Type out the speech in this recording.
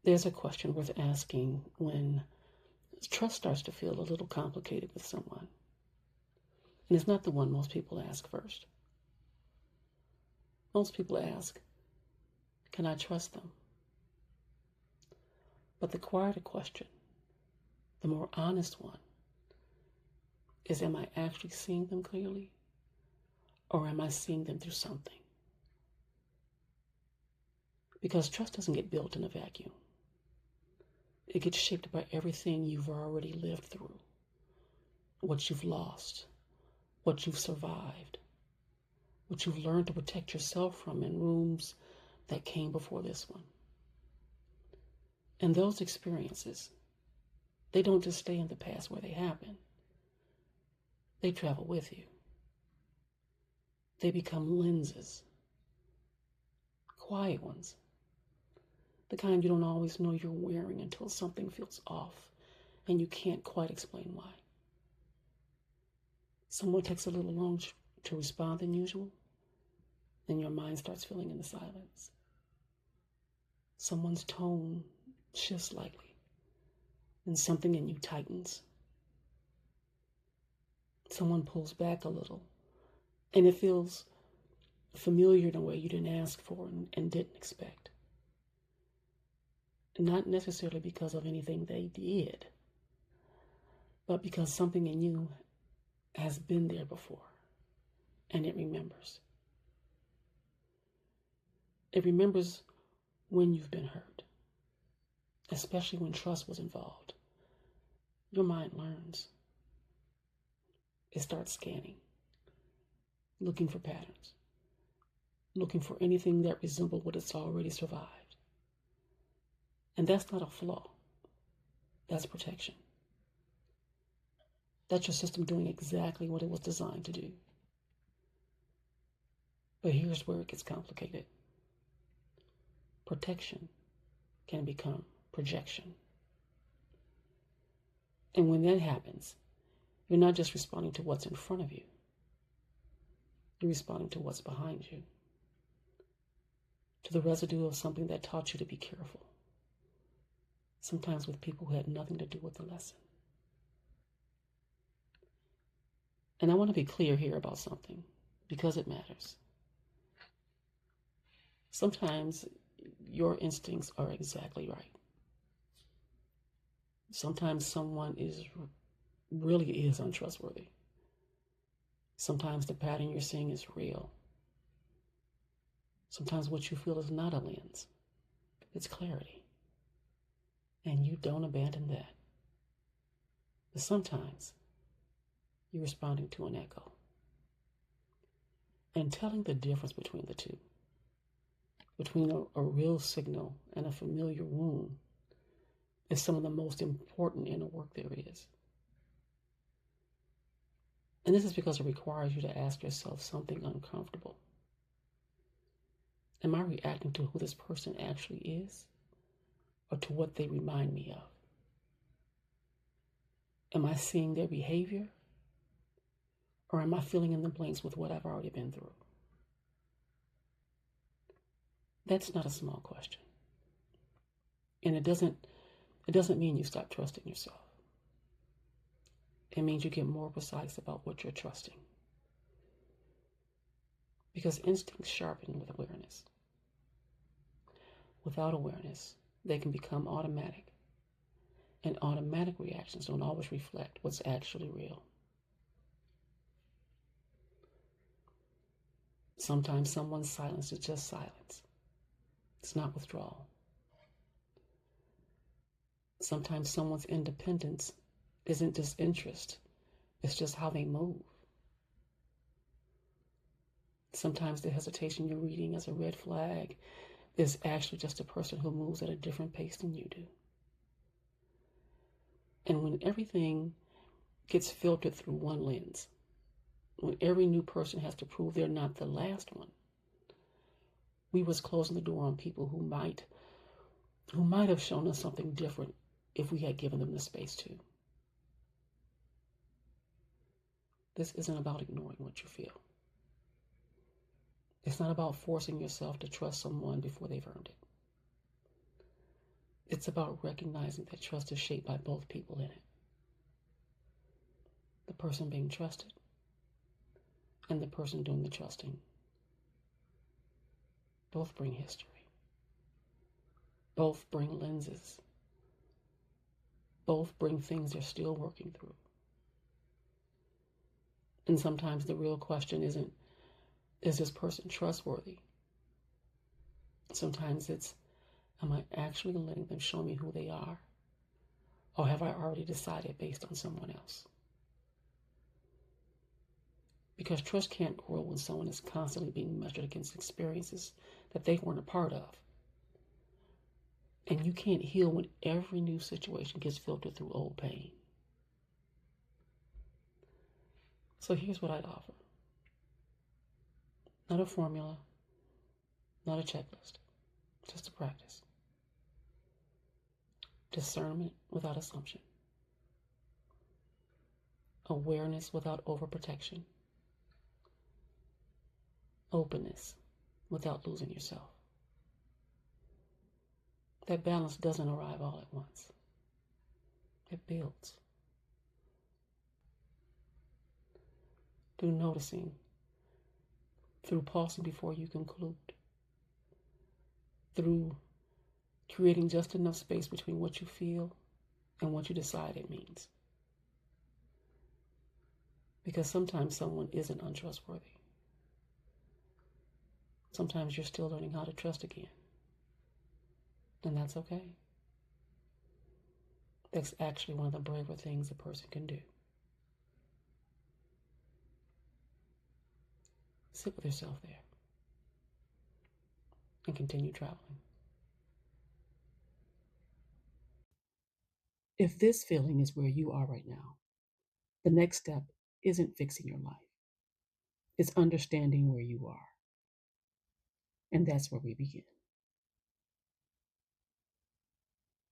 There's a question worth asking when trust starts to feel a little complicated with someone. And it's not the one most people ask first. Most people ask, can I trust them? But the quieter question, the more honest one, is, am I actually seeing them clearly? Or am I seeing them through something? Because trust doesn't get built in a vacuum. It gets shaped by everything you've already lived through, what you've lost, what you've survived, what you've learned to protect yourself from in rooms that came before this one. And those experiences, they don't just stay in the past where they happen. They travel with you. They become lenses, quiet ones, the kind you don't always know you're wearing until something feels off and you can't quite explain why. Someone takes a little longer to respond than usual, then your mind starts filling in the silence. Someone's tone shifts slightly, and something in you tightens. Someone pulls back a little, and it feels familiar in a way you didn't ask for and didn't expect. Not necessarily because of anything they did, but because something in you has been there before, and it remembers. It remembers when you've been hurt, especially when trust was involved. Your mind learns. It starts scanning, looking for patterns, looking for anything that resembled what it's already survived. And that's not a flaw. That's protection. That's your system doing exactly what it was designed to do. But here's where it gets complicated. Protection can become projection. And when that happens, you're not just responding to what's in front of you. You're responding to what's behind you, to the residue of something that taught you to be careful, sometimes with people who had nothing to do with the lesson. And I want to be clear here about something, because it matters. Sometimes your instincts are exactly right. Sometimes someone really is untrustworthy. Sometimes the pattern you're seeing is real. Sometimes what you feel is not a lens. It's clarity. And you don't abandon that. But sometimes you're responding to an echo. And telling the difference between the two, between a real signal and a familiar wound, is some of the most important inner work there is. And this is because it requires you to ask yourself something uncomfortable. Am I reacting to who this person actually is, or to what they remind me of? Am I seeing their behavior, or am I filling in the blanks with what I've already been through? That's not a small question. And it doesn't mean you stop trusting yourself. It means you get more precise about what you're trusting. Because instincts sharpen with awareness. Without awareness, they can become automatic. And automatic reactions don't always reflect what's actually real. Sometimes someone's silence is just silence. It's not withdrawal. Sometimes someone's independence isn't disinterest. It's just how they move. Sometimes the hesitation you're reading as a red flag is actually just a person who moves at a different pace than you do. And when everything gets filtered through one lens, when every new person has to prove they're not the last one, we was closing the door on people who might have shown us something different if we had given them the space to. This isn't about ignoring what you feel. It's not about forcing yourself to trust someone before they've earned it. It's about recognizing that trust is shaped by both people in it. The person being trusted and the person doing the trusting. Both bring history. Both bring lenses. Both bring things they're still working through. And sometimes the real question isn't, is this person trustworthy? Sometimes it's, am I actually letting them show me who they are? Or have I already decided based on someone else? Because trust can't grow when someone is constantly being measured against experiences that they weren't a part of. And you can't heal when every new situation gets filtered through old pain. So here's what I'd offer. Not a formula, not a checklist, just a practice. Discernment without assumption. Awareness without overprotection. Openness without losing yourself. That balance doesn't arrive all at once. It builds. Through noticing, through pausing before you conclude, through creating just enough space between what you feel and what you decide it means. Because sometimes someone isn't untrustworthy. Sometimes you're still learning how to trust again. And that's okay. That's actually one of the braver things a person can do. Sit with yourself there and continue traveling. If this feeling is where you are right now, the next step isn't fixing your life. It's understanding where you are. And that's where we begin.